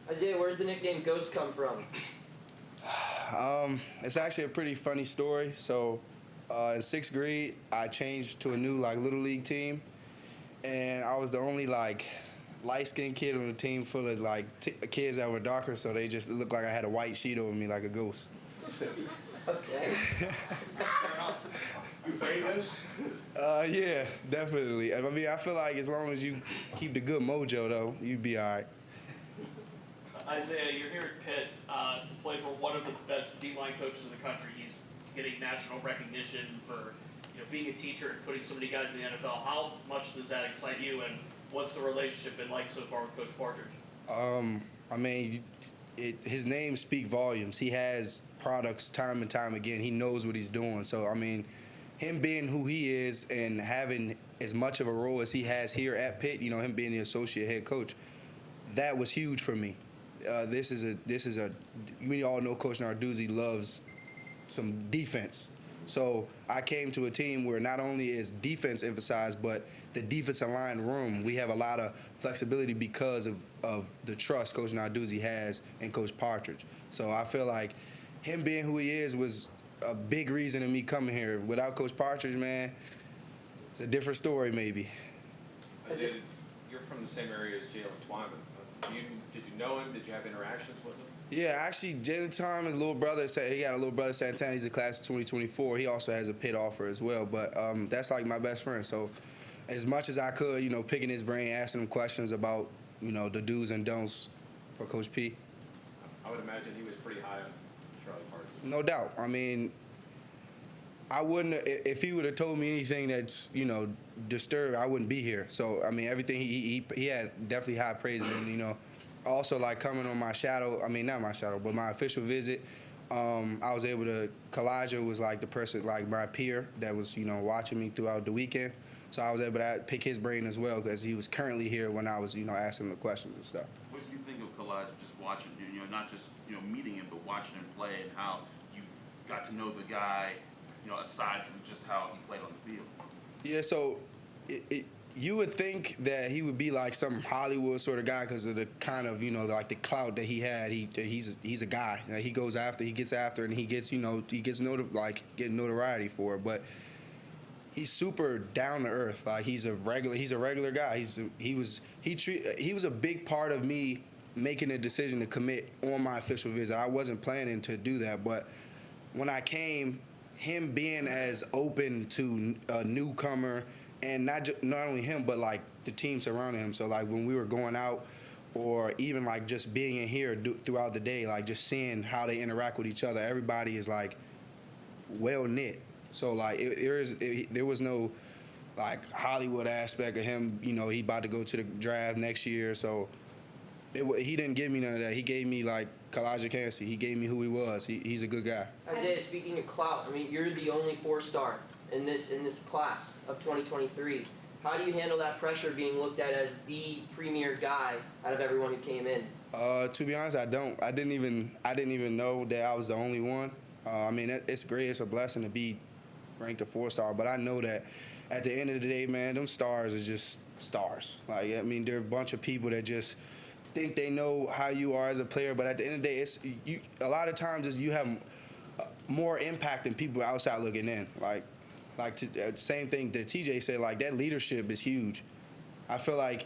Isaiah, where's the nickname Ghost come from? It's actually a pretty funny story. So, in sixth grade, I changed to a new little league team, and I was the only light-skinned kid on the team full of kids that were darker. So they just looked like I had a white sheet over me like a ghost. Okay. You famous? Yeah, definitely. I mean, I feel like as long as you keep the good mojo, though, you'd be all right. Isaiah, you're here at Pitt to play for one of the best D-line coaches in the country. He's getting national recognition for being a teacher and putting so many guys in the NFL. How much does that excite you, and what's the relationship been like so far with Coach Partridge? I mean, his name speaks volumes. He has products time and time again. He knows what he's doing. So, I mean, him being who he is and having as much of a role as he has here at Pitt, him being the associate head coach, that was huge for me. We all know Coach Narduzzi loves some defense. So I came to a team where not only is defense emphasized, but the defensive line room, we have a lot of flexibility because of the trust Coach Narduzzi has in Coach Partridge. So I feel like him being who he is was a big reason in me coming here. Without Coach Partridge, man, it's a different story maybe. Isaiah, you're from the same area as Jalen Twyman. Did you know him? Did you have interactions with him? Yeah, actually, Jalen Twyman's little brother, he got a little brother, Santana. He's a class of 2024. He also has a Pitt offer as well. But that's like my best friend. So as much as I could, picking his brain, asking him questions about, the do's and don'ts for Coach P. I would imagine he was pretty high on Charlie Partridge. No doubt. I mean, I wouldn't, if he would have told me anything that's, disturbed, I wouldn't be here. So, I mean, everything, he had definitely high praise. And, also, coming on my shadow, I mean, not my shadow, but my official visit, I was able to, Kalijah was the person, my peer that was, watching me throughout the weekend. So I was able to pick his brain as well because he was currently here when I was, asking him the questions and stuff. What do you think of Kalijah just watching, not just, meeting him, but watching him play and how you got to know the guy, aside from just how he played on the field? Yeah, so you would think that he would be like some Hollywood sort of guy because of the kind of, the clout that he had. He's a guy. He goes after, he gets after, and he gets, getting notoriety for it. But he's super down to earth. He's a regular guy. He was a big part of me making a decision to commit on my official visit. I wasn't planning to do that, but when I came, him being as open to a newcomer, and not only him, but the team surrounding him. So when we were going out, or even just being in here throughout the day, just seeing how they interact with each other, everybody is well knit. So there was no Hollywood aspect of him. He about to go to the draft next year, so he didn't give me none of that. He gave me Kalijah Cansey. He gave me who he was. He's a good guy. Isaiah, speaking of clout, I mean, you're the only 4-star in this class of 2023. How do you handle that pressure being looked at as the premier guy out of everyone who came in? To be honest, I don't. I didn't even know that I was the only one. I mean, it's great. It's a blessing to be ranked a 4-star, but I know that at the end of the day, man, them stars are just stars. I mean, they're a bunch of people that just think they know how you are as a player, but at the end of the day, a lot of times you have more impact than people outside looking in. Same thing that TJ said, that leadership is huge. I feel like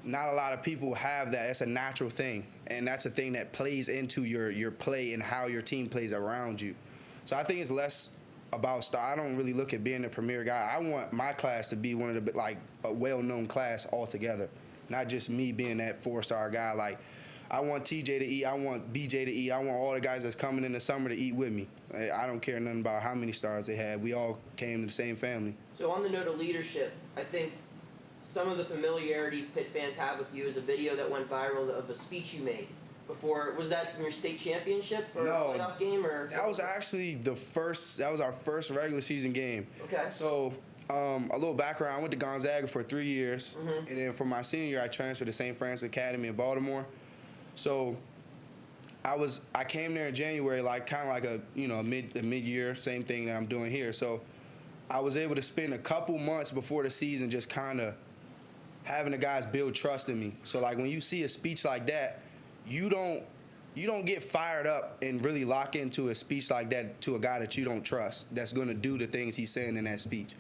not a lot of people have that. It's a natural thing, and that's a thing that plays into your play and how your team plays around you. So I think it's less about star. I don't really look at being the premier guy. I want my class to be one of the, a well-known class altogether, not just me being that 4-star guy. I want TJ to eat. I want BJ to eat. I want all the guys that's coming in the summer to eat with me. I don't care nothing about how many stars they had. We all came to the same family. So on the note of leadership, I think some of the familiarity Pitt fans have with you is a video that went viral of a speech you made before. Was that in your state championship or playoff game? Or that was actually that was our first regular season game. Okay. So a little background, I went to Gonzaga for 3 years, and then for my senior year, I transferred to St. Francis Academy in Baltimore. So I came there in January, kind of a mid-year, same thing that I'm doing here. So I was able to spend a couple months before the season just kind of having the guys build trust in me. So when you see a speech like that, you don't get fired up and really lock into a speech like that to a guy that you don't trust that's going to do the things he's saying in that speech.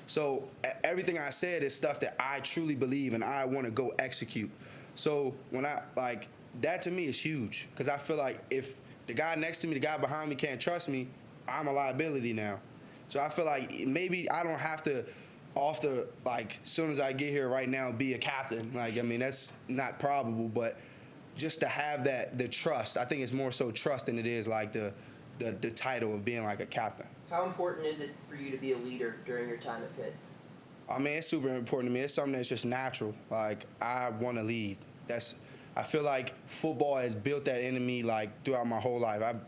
So everything I said is stuff that I truly believe and I want to go execute. So when that to me is huge, because I feel like if the guy next to me, the guy behind me can't trust me, I'm a liability now. So I feel like maybe I don't have to as soon as I get here right now, be a captain. Like, I mean, that's not probable, but just to have the trust, I think it's more so trust than it is like the title of being like a captain. How important is it for you to be a leader during your time at Pitt? I mean, it's super important to me. It's something that's just natural. Like, I want to lead. I feel like football has built that into me like throughout my whole life. I've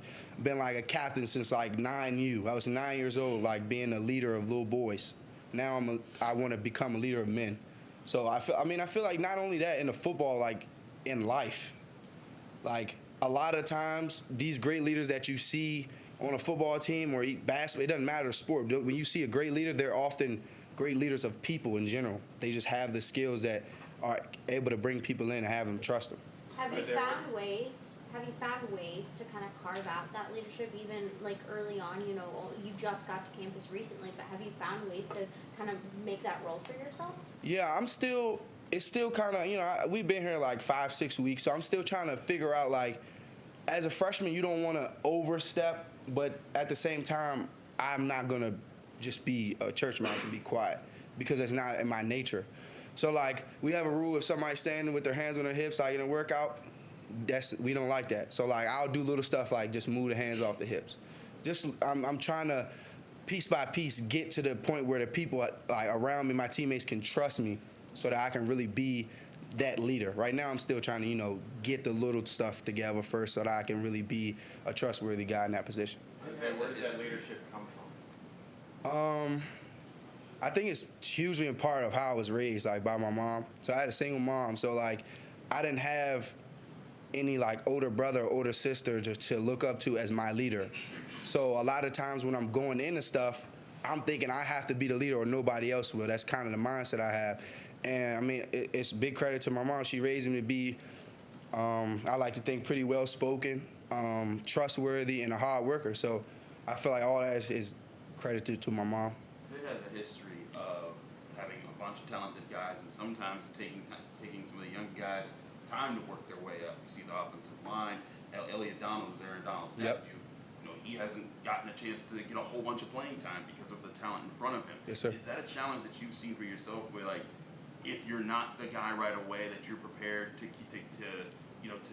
been like a captain since like 9U. I was 9 years old, like being a leader of little boys. Now I want to become a leader of men. So I feel like not only that in the football, like in life. Like, a lot of times, these great leaders that you see on a football team or basketball, it doesn't matter the sport. When you see a great leader, they're often great leaders of people in general. They just have the skills that are able to bring people in and have them trust them. Have you found ways to kind of carve out that leadership, even like early on? You know, you just got to campus recently, but have you found ways to kind of make that role for yourself? Yeah, it's still kind of, you know, we've been here like 5-6 weeks, so I'm still trying to figure out, like, as a freshman, you don't want to overstep, but at the same time, I'm not going to just be a church mouse and be quiet, because it's not in my nature. So, like, we have a rule: if somebody's standing with their hands on their hips, like in a workout, we don't like that. So, like, I'll do little stuff like just move the hands off the hips. I'm trying to, piece by piece, get to the point where the people like around me, my teammates, can trust me, so that I can really be that leader. Right now, I'm still trying to, you know, get the little stuff together first so that I can really be a trustworthy guy in that position. Where does that leadership come from? I think it's hugely a part of how I was raised, like, by my mom. So I had a single mom, so, like, I didn't have any, like, older brother or older sister just to look up to as my leader. So a lot of times when I'm going into stuff, I'm thinking I have to be the leader or nobody else will. That's kind of the mindset I have. And, I mean, it's big credit to my mom. She raised me to be, I like to think, pretty well-spoken, trustworthy, and a hard worker. So I feel like all that is credited to my mom. Pitt has a history of having a bunch of talented guys and sometimes taking some of the young guys time to work their way up. You see the offensive line, Elliot Donald was Aaron Donald's nephew. Yep. You know, he hasn't gotten a chance to get a whole bunch of playing time because of the talent in front of him. Yes, sir. Is that a challenge that you've seen for yourself where, like, if you're not the guy right away, that you're prepared to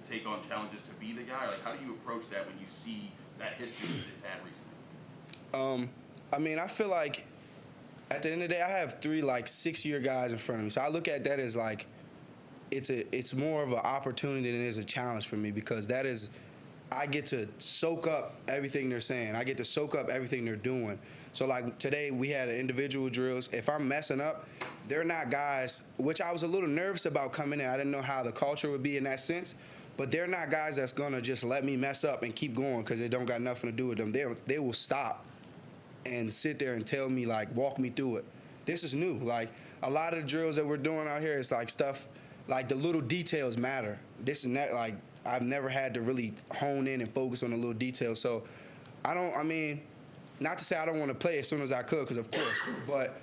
take on challenges to be the guy? Like, how do you approach that when you see that history that it's had recently? I mean, I feel like at the end of the day, I have 3 like 6-year guys in front of me. So I look at that as like it's more of an opportunity than it is a challenge for me, because I get to soak up everything they're saying. I get to soak up everything they're doing. So, like, today we had individual drills. If I'm messing up, they're not guys, which I was a little nervous about coming in. I didn't know how the culture would be in that sense. But they're not guys that's going to just let me mess up and keep going because it don't got nothing to do with them. They will stop and sit there and tell me, like, walk me through it. This is new. Like, a lot of the drills that we're doing out here, it's like stuff, like the little details matter. This and that, like, I've never had to really hone in and focus on the little details. So not to say I don't want to play as soon as I could, because of course, but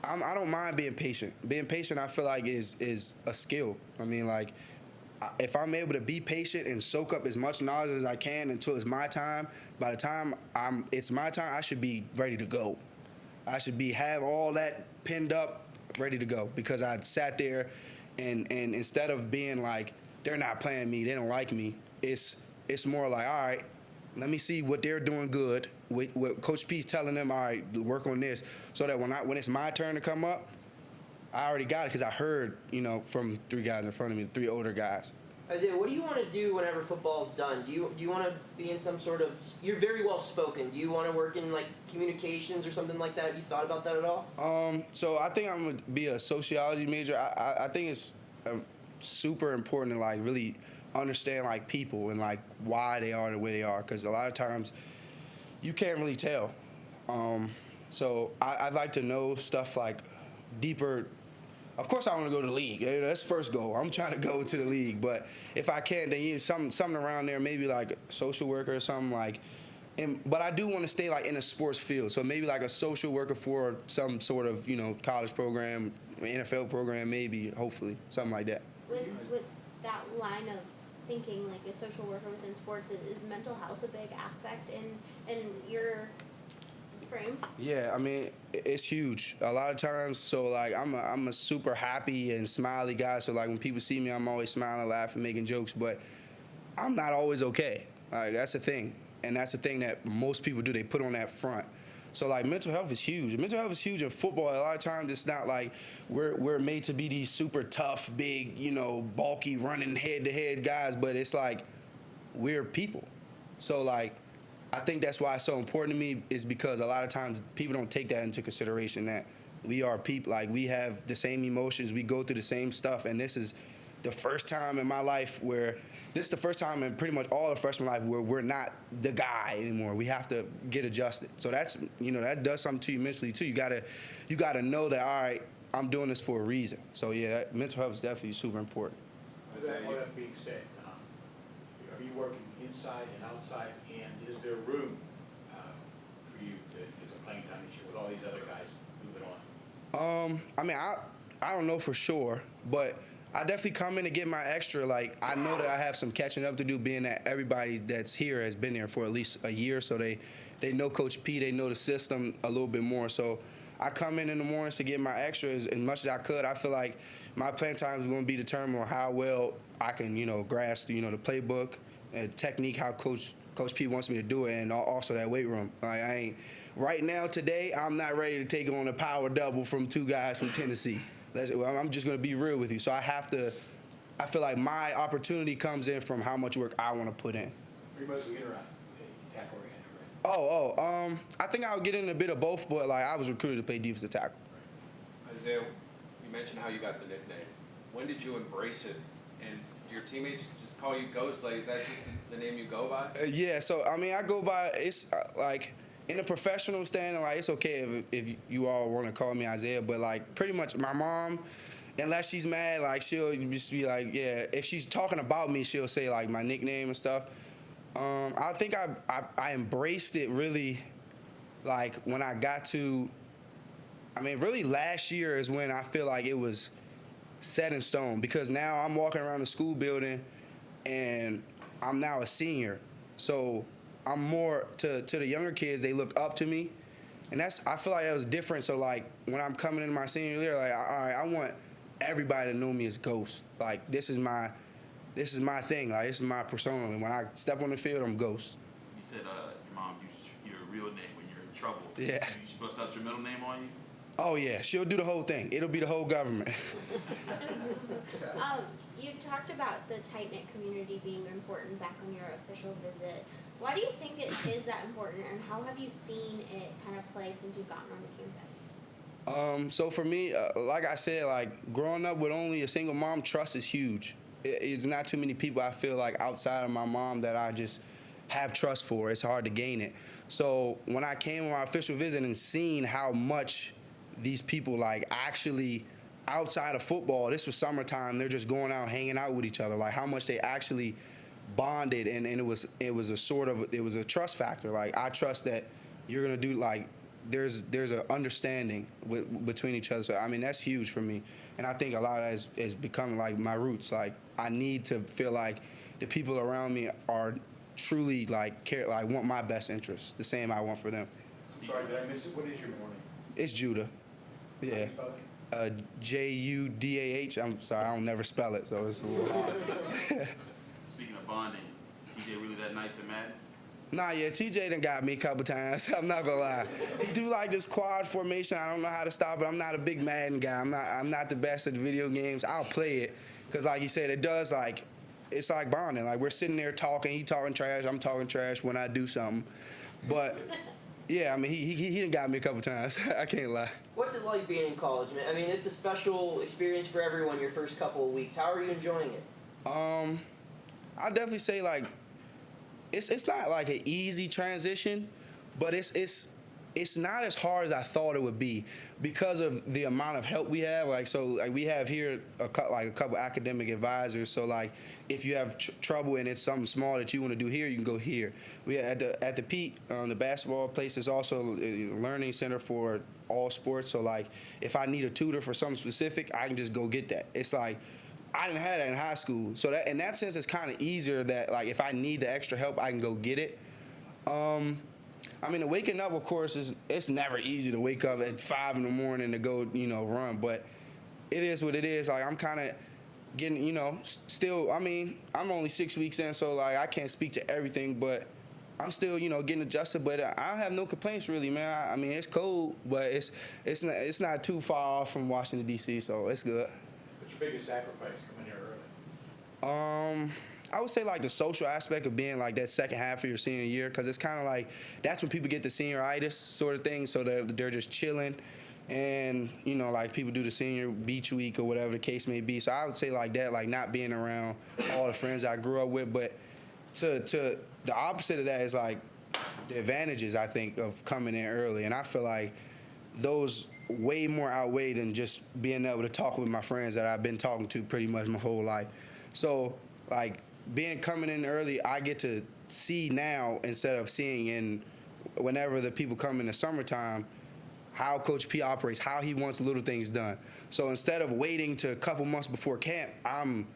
I don't mind being patient. Being patient, I feel like, is a skill. I mean, like, if I'm able to be patient and soak up as much knowledge as I can until it's my time, by the time it's my time, I should be ready to go. I should have all that pinned up, ready to go, because I sat there and instead of being like, they're not playing me, they don't like me, it's more like, all right, let me see what they're doing good, what Coach P's telling them, all right, work on this, so that when it's my turn to come up, I already got it, because I heard, from 3 guys in front of me, 3 older guys. Isaiah, what do you want to do whenever football's done? Do you want to be in some sort of? You're very well spoken. Do you want to work in like communications or something like that? Have you thought about that at all? So I think I'm gonna be a sociology major. I think it's super important to like really understand like people and like why they are the way they are, because a lot of times you can't really tell. So I'd like to know stuff like deeper Of course, I want to go to the league. That's first goal. I'm trying to go to the league. But if I can, then something around there, maybe like a social worker or something like. But I do want to stay like in a sports field. So maybe like a social worker for some sort of college program, NFL program, maybe, hopefully, something like that. With that line of thinking, like a social worker within sports, is mental health a big aspect in your frame? Yeah, I mean, it's huge. A lot of times, so like I'm a super happy and smiley guy. So like when people see me, I'm always smiling, laughing, making jokes. But I'm not always okay. Like that's the thing, and that's the thing that most people do. They put on that front. So like mental health is huge. Mental health is huge in football. A lot of times it's not like we're made to be these super tough, big, bulky, running head-to-head guys. But it's like we're people. So like. I think that's why it's so important to me is because a lot of times people don't take that into consideration that we are people, like we have the same emotions, we go through the same stuff, and this is the first time in my life this is the first time in pretty much all of freshman life where we're not the guy anymore. We have to get adjusted. So that's, that does something to you mentally too. You gotta know that, all right, I'm doing this for a reason. So yeah, mental health is definitely super important. All that being said, are you working inside and outside, and is there room for you to get some playing time this year with all these other guys moving on? I mean, I don't know for sure, but I definitely come in to get my extra. Like, I know that I have some catching up to do, being that everybody that's here has been there for at least a year, so they know Coach P, they know the system a little bit more. So I come in the mornings to get my extra as much as I could. I feel like my playing time is going to be determined on how well I can, grasp, the playbook and technique, how Coach P wants me to do it, and also that weight room. Like, right now, today, I'm not ready to take on a power double from two guys from Tennessee. I'm just going to be real with you. So I feel like my opportunity comes in from how much work I want to put in. Pretty much we interact, attack oriented, right? I think I'll get in a bit of both, but like I was recruited to play defensive tackle. Isaiah, you mentioned how you got the nickname. When did you embrace it? And do your teammates just call you Ghost? Like, is that just the name you go by? Yeah, so I mean, I go by, it's like in a professional standing, like it's okay if you all want to call me Isaiah, but like pretty much my mom, unless she's mad, like she'll just be like, yeah, if she's talking about me, she'll say like my nickname and stuff. I think I embraced it really, like when I got to, I mean, really last year is when I feel like it was set in stone, because now I'm walking around the school building and I'm now a senior. So I'm more to the younger kids, they look up to me. And I feel like that was different. So like when I'm coming into my senior year, like, all right, I want everybody to know me as Ghost. Like this is my thing. Like this is my persona. And when I step on the field, I'm Ghost. You said your mom used your real name when you're in trouble. Yeah. You bust out your middle name on you? Oh yeah, she'll do the whole thing. It'll be the whole government. You talked about the tight-knit community being important back on your official visit. Why do you think it is that important, and how have you seen it kind of play since you've gotten on the campus? So for me, like I said, like growing up with only a single mom, trust is huge. It's not too many people I feel like outside of my mom that I just have trust for. It's hard to gain it. So when I came on my official visit and seen how much these people like actually outside of football, this was summertime, they're just going out hanging out with each other, like how much they actually bonded, and it was a trust factor. Like I trust that you're gonna do, like there's an understanding between each other. So I mean that's huge for me, and I think a lot of that is becoming like my roots. Like I need to feel like the people around me are truly like care, like want my best interests the same I want for them. I'm sorry, did I miss it? What is your middle name? It's Judah. How do Yeah. you spell it? Judah. I'm sorry, I don't never spell it, so it's a little hard. Speaking of bonding, is TJ really that nice and mad? Nah, yeah, TJ done got me a couple times. I'm not gonna lie. He do like this quad formation. I don't know how to stop it. I'm not a big Madden guy. I'm not the best at the video games. I'll play it, cause like you said, it does like, it's like bonding. Like we're sitting there talking. He talking trash. I'm talking trash when I do something. But yeah, I mean he done got me a couple times. I can't lie. What's it like being in college, man? I mean, it's a special experience for everyone your first couple of weeks. How are you enjoying it? I'll definitely say like it's not like an easy transition, but it's it's not as hard as I thought it would be because of the amount of help we have. Like, so like we have here a couple academic advisors. So like if you have trouble and it's something small that you want to do here, you can go here. We at the Pitt, the basketball place is also a learning center for all sports. So like if I need a tutor for something specific, I can just go get that. It's like I didn't have that in high school. So that in that sense, it's kind of easier that like if I need the extra help, I can go get it. I mean, the waking up, of course, it's never easy to wake up at 5 in the morning to go, run. But it is what it is. Like, I'm kind of getting, still, I mean, I'm only 6 weeks in, so, like, I can't speak to everything. But I'm still, getting adjusted. But I don't have no complaints, really, man. I mean, it's cold, but it's not too far off from Washington, D.C., so it's good. What's your biggest sacrifice coming here early? I would say like the social aspect of being like that second half of your senior year, because it's kind of like that's when people get the senioritis sort of thing, so they're just chilling, and like people do the senior beach week or whatever the case may be. So I would say like that, like not being around all the friends I grew up with. But to the opposite of that is like the advantages, I think, of coming in early, and I feel like those way more outweigh than just being able to talk with my friends that I've been talking to pretty much my whole life. So like coming in early, I get to see now instead of seeing in whenever the people come in the summertime how Coach P operates, how he wants little things done. So instead of waiting to a couple months before camp, I'm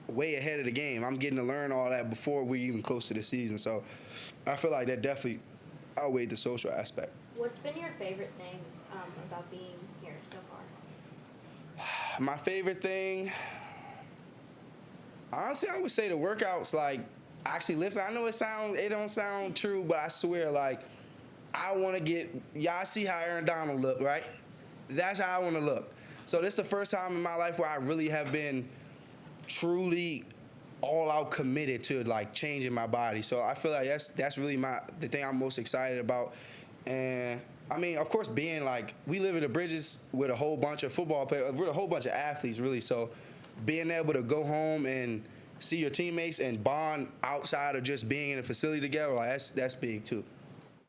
way ahead of the game. I'm getting to learn all that before we're even close to the season. So I feel like that definitely outweighed the social aspect. What's been your favorite thing about being here so far? My favorite thing, honestly, I would say the workouts, like actually lifting. I know it don't sound true, but I swear, like I want to get. Y'all see how Aaron Donald look, right? That's how I want to look. So this is the first time in my life where I really have been truly all out committed to like changing my body. So I feel like that's really the thing I'm most excited about. And I mean, of course, being like we live in the Bridges with a whole bunch of football players, with a whole bunch of athletes, really. So being able to go home and see your teammates and bond outside of just being in a facility together, like that's big too.